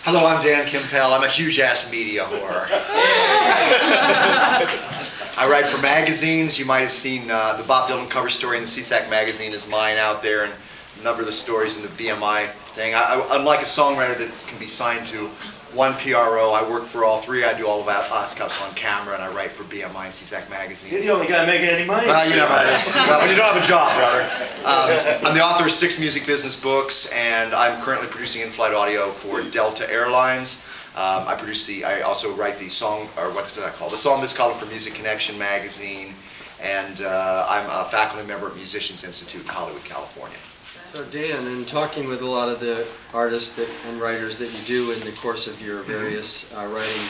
Hello, I'm Dan Kimpel. I'm a huge-ass media whore. I write for magazines. You might have seen the Bob Dylan cover story in the CSAC magazine is mine out there, and a number of the stories in the BMI thing. Unlike a songwriter that can be signed to one PRO, I work for all three. I do all of ASCAPs on camera, and I write for BMI and CSAC magazine. You're the only guy making any money. You know how it is. Well, when you don't have a job, brother. I'm the author of 6 music business books, and I'm currently producing in-flight audio for Delta Airlines. I also write the song, or what is that called? The Song This Column for Music Connection magazine, and I'm a faculty member at Musicians Institute in Hollywood, California. So Dan, in talking with a lot of the artists and writers that you do in the course of your various writing,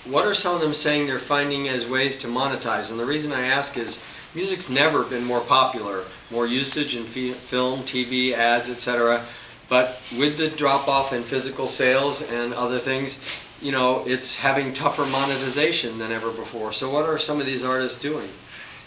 what are some of them saying they're finding as ways to monetize? And the reason I ask is music's never been more popular, more usage in film, TV, ads, etc. But with the drop-off in physical sales and other things, you know, it's having tougher monetization than ever before. So what are some of these artists doing?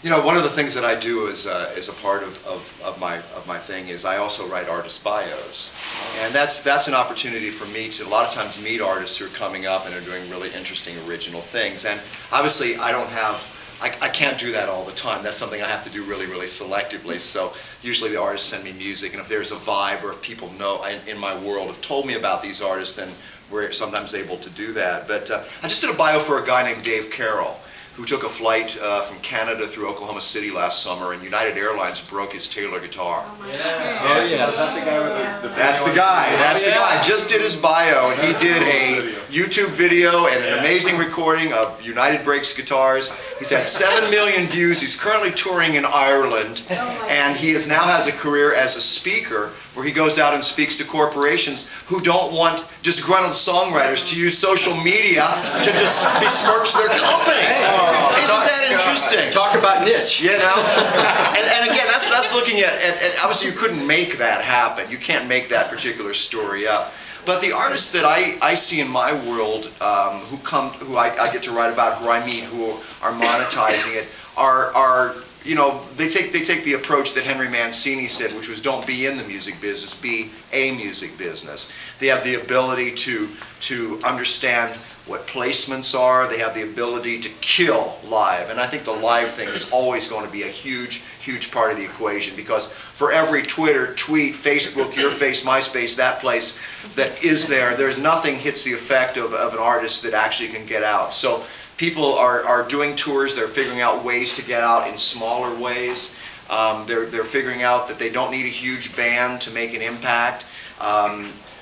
You know, one of the things that I do as a part of my thing is I also write artist bios, and that's an opportunity for me to a lot of times meet artists who are coming up and are doing really interesting, original things. And obviously, I can't do that all the time. That's something I have to do really, really selectively. So usually the artists send me music, and if there's a vibe or if people know in my world have told me about these artists, then we're sometimes able to do that. But I just did a bio for a guy named Dave Carroll, who took a flight from Canada through Oklahoma City last summer, and United Airlines broke his Taylor guitar. Oh yeah, That's the guy with the That's the guy. That's the guy. I just did his bio, and he did a YouTube video and an amazing recording of United Breaks guitars. He's had 7 million views. He's currently touring in Ireland, and he now has a career as a speaker where he goes out and speaks to corporations who don't want disgruntled songwriters to use social media to just besmirch their companies. Isn't that interesting? Talk about niche. You know, and again, that's looking at obviously you couldn't make that happen. You can't make that particular story up. But the artists that I see in my world who I get to write about, who I meet, who are monetizing it, are you know, they take the approach that Henry Mancini said, which was don't be in the music business, be a music business. They have the ability to understand what placements are. They have the ability to kill live, and I think the live thing is always going to be a huge part of the equation, because for every Twitter, tweet, Facebook, Your Face, MySpace, that place that is there's nothing hits the effect of an artist that actually can get out. So people are doing tours. They're figuring out ways to get out in smaller ways. They're figuring out that they don't need a huge band to make an impact.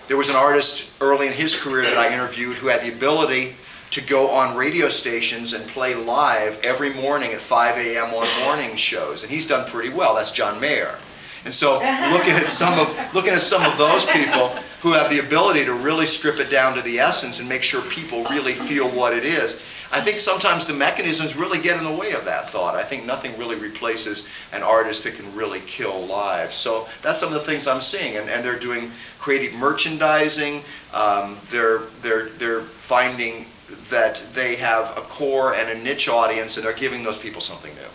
There was an artist early in his career that I interviewed who had the ability to go on radio stations and play live every morning at 5 a.m. on morning shows, and he's done pretty well. That's John Mayer. And so looking at some of those people who have the ability to really strip it down to the essence and make sure people really feel what it is, I think sometimes the mechanisms really get in the way of that thought. I think nothing really replaces an artist that can really kill live. So that's some of the things I'm seeing, and they're doing creative merchandising. They're finding that they have a core and a niche audience, and they're giving those people something new.